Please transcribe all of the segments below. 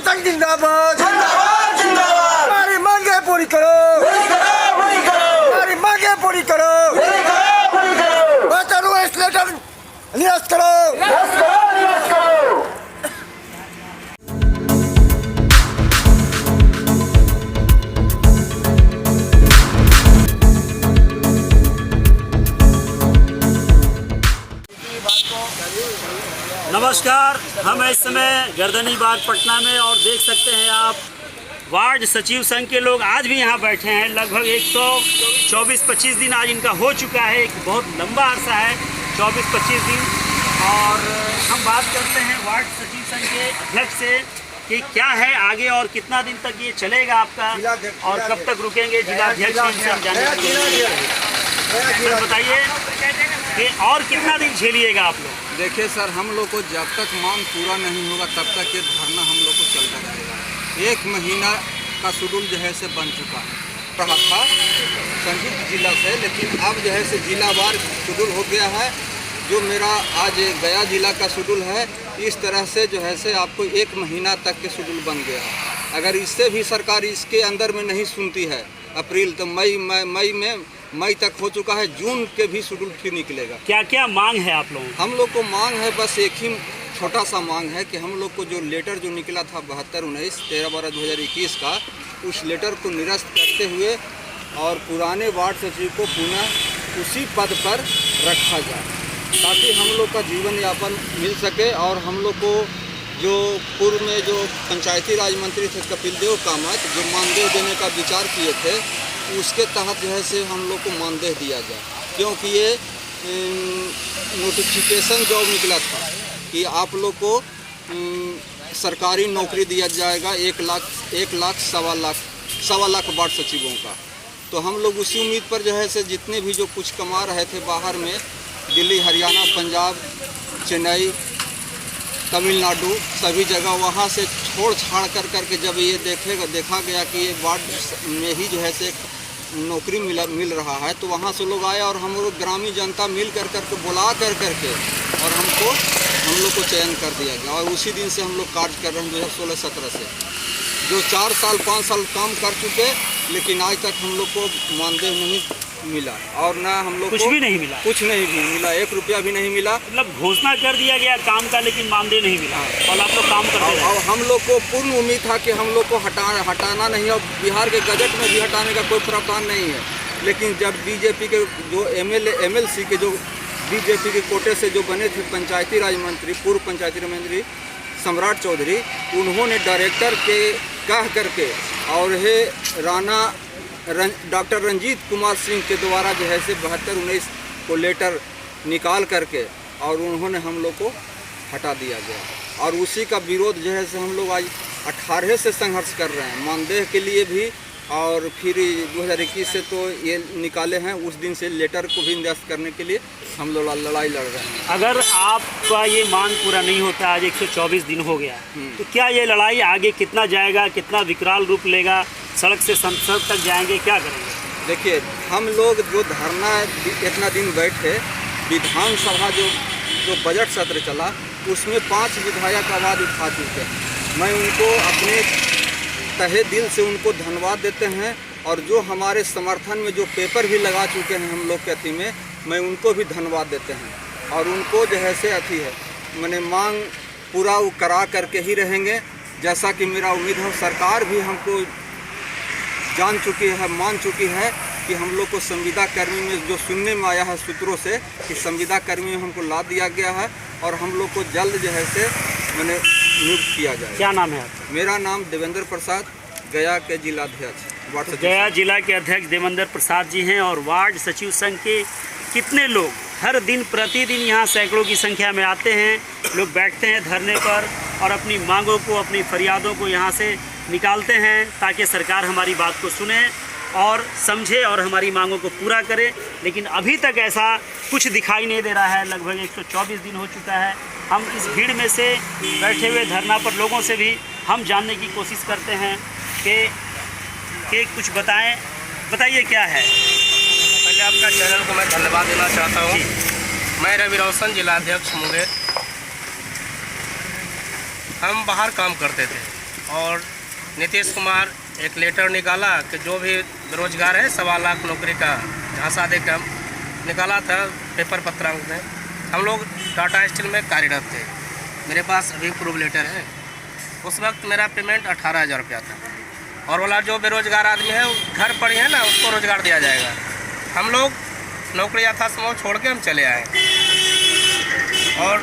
संघ जिंदाबाद जिंदाबाद जिंदाबाद। हमारी मांगे पूरी करो, पूरी करो, पूरी करो, हमारी मांगे पूरी करो, पूरी करो, पूरी करो। वेतन एस्केलेटर निरस्त करो, निरस्त करो, निरस्त करो। नमस्कार, हम इस समय गर्दनी बाग पटना में और देख सकते हैं आप वार्ड सचिव संघ के लोग आज भी यहाँ बैठे हैं। लगभग 124-25 दिन आज इनका हो चुका है। एक बहुत लंबा अरसा है 24-25 दिन। और हम बात करते हैं वार्ड सचिव संघ के अध्यक्ष से कि क्या है आगे और कितना दिन तक ये चलेगा आपका और कब तक रुकेंगे। जिलाध्यक्ष से हम जानना बताइए कि और कितना दिन झेलिएगा आप लोग। देखिए सर, हम लोग को जब तक मांग पूरा नहीं होगा तब तक ये धरना हम लोग को चलता रहेगा। 1 महीना का शेड्यूल जो है से बन चुका है रहा था संयुक्त जिला से, लेकिन अब जो है से जिलावार शेड्यूल हो गया है। जो मेरा आज गया जिला का शेड्यूल है, इस तरह से जो है से आपको 1 महीना तक के शेड्यूल बन गया है। अगर इससे भी सरकार इसके अंदर में नहीं सुनती है अप्रैल तो मई तक हो चुका है, जून के भी शेड्यूल फिर निकलेगा। क्या क्या मांग है आप लोगों हम लोग को मांग है, बस एक ही छोटा सा मांग है कि हम लोग को जो लेटर जो निकला था 72/19/13/12/2021 का, उस लेटर को निरस्त करते हुए और पुराने वार्ड सचिव को पुनः उसी पद पर रखा जाए ताकि हम लोग का जीवन यापन मिल सके। और हम लोग को जो पूर्व में जो पंचायती राज मंत्री थे कपिल देव कामत, जो मानदेय देने का विचार किए थे, उसके तहत जो है से हम लोग को मानदेय दिया जाए। क्योंकि ये नोटिफिकेशन जॉब निकला था कि आप लोग को सरकारी नौकरी दिया जाएगा 1 लाख 1,00,000 वार्ड सचिवों का। तो हम लोग उसी उम्मीद पर जो है से जितने भी जो कुछ कमा रहे थे बाहर में, दिल्ली, हरियाणा, पंजाब, चेन्नई, तमिलनाडु, सभी जगह वहाँ से छोड़ छाड़ करके जब ये देखा गया कि ये वार्ड में ही जो है से नौकरी मिल रहा है, तो वहाँ से लोग आए और हम लोग ग्रामीण जनता मिल करके बुला करके और हम लोग को चयन कर दिया गया। और उसी दिन से हम लोग कार्य कर रहे हैं 2016-17 से, जो 4 साल 5 साल काम कर चुके, लेकिन आज तक हम लोग को मानदेय नहीं मिला और ना हम लोग कुछ भी नहीं मिला। 1 रुपया भी नहीं मिला। मतलब घोषणा कर दिया गया काम का, लेकिन मानदेय नहीं मिला और आप लोग काम करते रहे। और हम लोग को पूर्ण उम्मीद था कि हम लोग को हटाना नहीं, और बिहार के गजट में भी हटाने का कोई प्रावधान नहीं है। लेकिन जब बीजेपी के जो MLC के जो बीजेपी के कोटे से जो बने थे पंचायती राज मंत्री, पूर्व पंचायती राज मंत्री सम्राट चौधरी, उन्होंने डायरेक्टर के कह करके और डॉक्टर रंजीत कुमार सिंह के द्वारा जो है से 72/19 को लेटर निकाल करके और उन्होंने हम लोग को हटा दिया गया। और उसी का विरोध जो है से हम लोग आज 18 से संघर्ष कर रहे हैं मानदेय के लिए भी, और फिर 2021 से तो ये निकाले हैं, उस दिन से लेटर को भी निरस्त करने के लिए हम लोग लड़ाई लड़ रहे हैं। अगर आपका ये मांग पूरा नहीं होता, आज 124 दिन हो गया, तो क्या ये लड़ाई आगे कितना जाएगा, कितना विकराल रूप लेगा, सड़क से संसद तक जाएंगे, क्या करेंगे? देखिए, हम लोग जो धरना इतना दिन बैठे, विधानसभा जो बजट सत्र चला उसमें 5 विधायक आवाज़ उठा चुके हैं। मैं उनको अपने तहे दिल से उनको धन्यवाद देते हैं, और जो हमारे समर्थन में जो पेपर भी लगा चुके हैं हम लोग के अति में, मैं उनको भी धन्यवाद देते हैं। और उनको जो है से अति है मैंने मांग पूरा वो करा करके ही रहेंगे, जैसा कि मेरा उम्मीद है। सरकार भी हमको जान चुकी है, मान चुकी है कि हम लोग को संविदा कर्मी में जो सुनने में आया है सूत्रों से कि संविदा कर्मी में हमको ला दिया गया है, और हम लोग को जल्द जो है से मैंने नियुक्त किया जाए। क्या नाम है आपका? मेरा नाम देवेंद्र प्रसाद, गया के जिलाध्यक्ष। गया जिला के अध्यक्ष देवेंद्र प्रसाद जी हैं। और वार्ड सचिव संघ के कितने लोग हर दिन प्रतिदिन यहाँ सैकड़ों की संख्या में आते हैं, लोग बैठते हैं धरने पर और अपनी मांगों को, अपनी फरियादों को यहाँ से निकालते हैं ताकि सरकार हमारी बात को सुने और समझे और हमारी मांगों को पूरा करे। लेकिन अभी तक ऐसा कुछ दिखाई नहीं दे रहा है। लगभग 124 दिन हो चुका है। हम इस भीड़ में से बैठे हुए धरना पर लोगों से भी हम जानने की कोशिश करते हैं कि कुछ बताइए क्या है। पहले आपका चैनल को मैं धन्यवाद देना चाहता हूँ। मैं रवि रोशन, जिलाध्यक्ष मुंगेर। हम बाहर काम करते थे, और नीतीश कुमार एक लेटर निकाला कि जो भी बेरोजगार है 1.25 लाख नौकरी का झांसा देकर निकाला था पेपर पत्रांक में। हम लोग टाटा स्टील में कार्यरत थे, मेरे पास अभी प्रूफ लेटर है। उस वक्त मेरा पेमेंट 18,000 रुपया था, और वाला जो बेरोजगार आदमी है घर पर ही है ना, उसको रोजगार दिया जाएगा। हम लोग नौकरी यथासंभव छोड़ के हम चले आए। और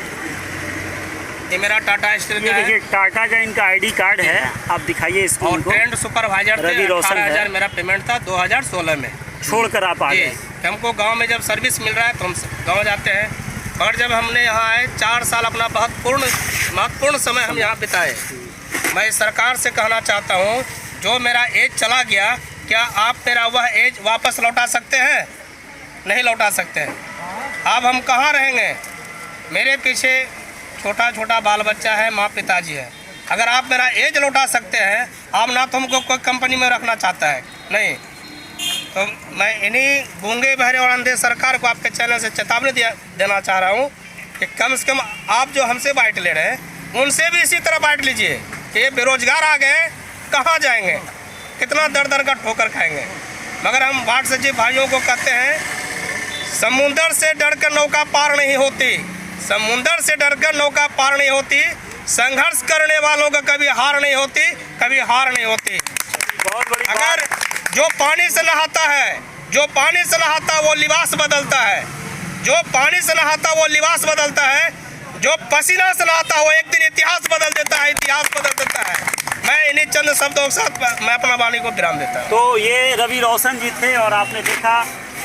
ये मेरा टाटा स्टील का है, देखिए टाटा का इनका आईडी कार्ड है, आप दिखाइए इसको। और इनको ट्रेंड सुपरवाइजर थे। रवि रोशन है। 18,000 मेरा पेमेंट था 2016 में। छोड़कर आप आ जी, गए। हमको गांव में जब सर्विस मिल रहा है तो हम गांव जाते हैं। और जब हमने यहाँ आए 4 साल अपना महत्वपूर्ण समय हम यहाँ बिताए। मैं सरकार से कहना चाहता हूँ, जो मेरा एज चला गया, क्या आप मेरा वह एज वापस लौटा सकते हैं? नहीं लौटा सकते हैं। अब हम कहाँ रहेंगे? मेरे पीछे छोटा छोटा बाल बच्चा है, माँ पिताजी है। अगर आप मेरा एज लौटा सकते हैं, आप ना तो हमको कोई कंपनी में रखना चाहता है, नहीं तो मैं इन्हीं गूंगे बहरे और अंधे सरकार को आपके चैनल से चेतावनी देना चाह रहा हूँ कि कम से कम आप जो हमसे बाइट ले रहे हैं, उनसे भी इसी तरह बाइट लीजिए कि ये बेरोजगार आ गए, कहाँ जाएंगे, कितना दर का ठोकर खाएंगे। मगर हम वार्ड सचिव भाइयों को कहते हैं, समुंदर से डरकर नौका पार नहीं होती, समुंदर से डरकर नौका पार नहीं होती, संघर्ष करने वालों का कभी हार नहीं होती, कभी हार नहीं होती। बहुत बड़ी अगर जो पानी से नहाता है, जो पानी से नहाता वो लिबास बदलता है, जो पानी से नहाता वो लिबास बदलता है, जो पसीना से नहाता वो एक दिन इतिहास बदल देता है, इतिहास बदल देता है। मैं इन्हीं चंद शब्दों के साथ मैं अपना वाणी को विराम देता हूँ। तो ये रवि रोशन जी थे, और आपने देखा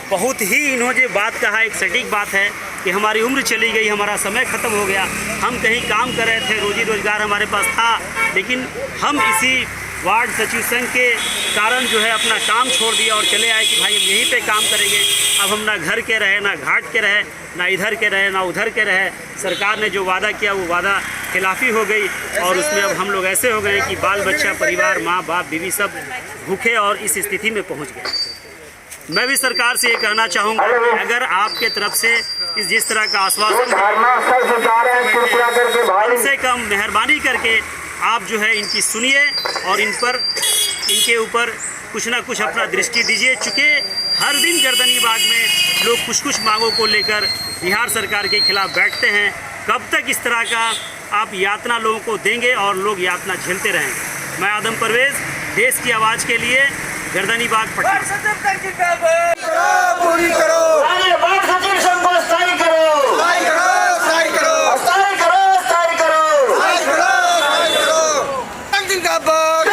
बहुत ही इन्होंने बात कहा, एक सटीक बात है कि हमारी उम्र चली गई, हमारा समय ख़त्म हो गया, हम कहीं काम कर रहे थे, रोजी रोजगार हमारे पास था, लेकिन हम इसी वार्ड सचिव संघ के कारण जो है अपना काम छोड़ दिया और चले आए कि भाई हम यहीं पे काम करेंगे। अब हम ना घर के रहे, ना घाट के रहे, ना इधर के रहे, ना उधर के रहे। सरकार ने जो वादा किया वो वादा खिलाफी हो गई, और उसमें अब हम लोग ऐसे हो गए कि बाल बच्चा, परिवार, माँ बाप, बीवी सब भूखे और इस स्थिति में पहुँच गए। मैं भी सरकार से ये कहना चाहूँगा कि अगर आपके तरफ से इस जिस तरह का आश्वासन कम से कम मेहरबानी करके आप जो है इनकी सुनिए और इनके ऊपर कुछ ना कुछ अपना दृष्टि दीजिए। चूँकि हर दिन गर्दनीबाग में लोग कुछ मांगों को लेकर बिहार सरकार के खिलाफ बैठते हैं। कब तक इस तरह का आप यातना लोगों को देंगे और लोग यातना झेलते रहेंगे? मैं आदम परवेज, देश की आवाज़ के लिए, गर्दनीबाग, पटना। पूरी करो, वार्ड सचिव संघ को स्थायी करो, स्थायी करो, स्थायी करो, स्थायी करो, स्थायी करो। स्थायी करो, स्थायी करो। जिंदाबाद,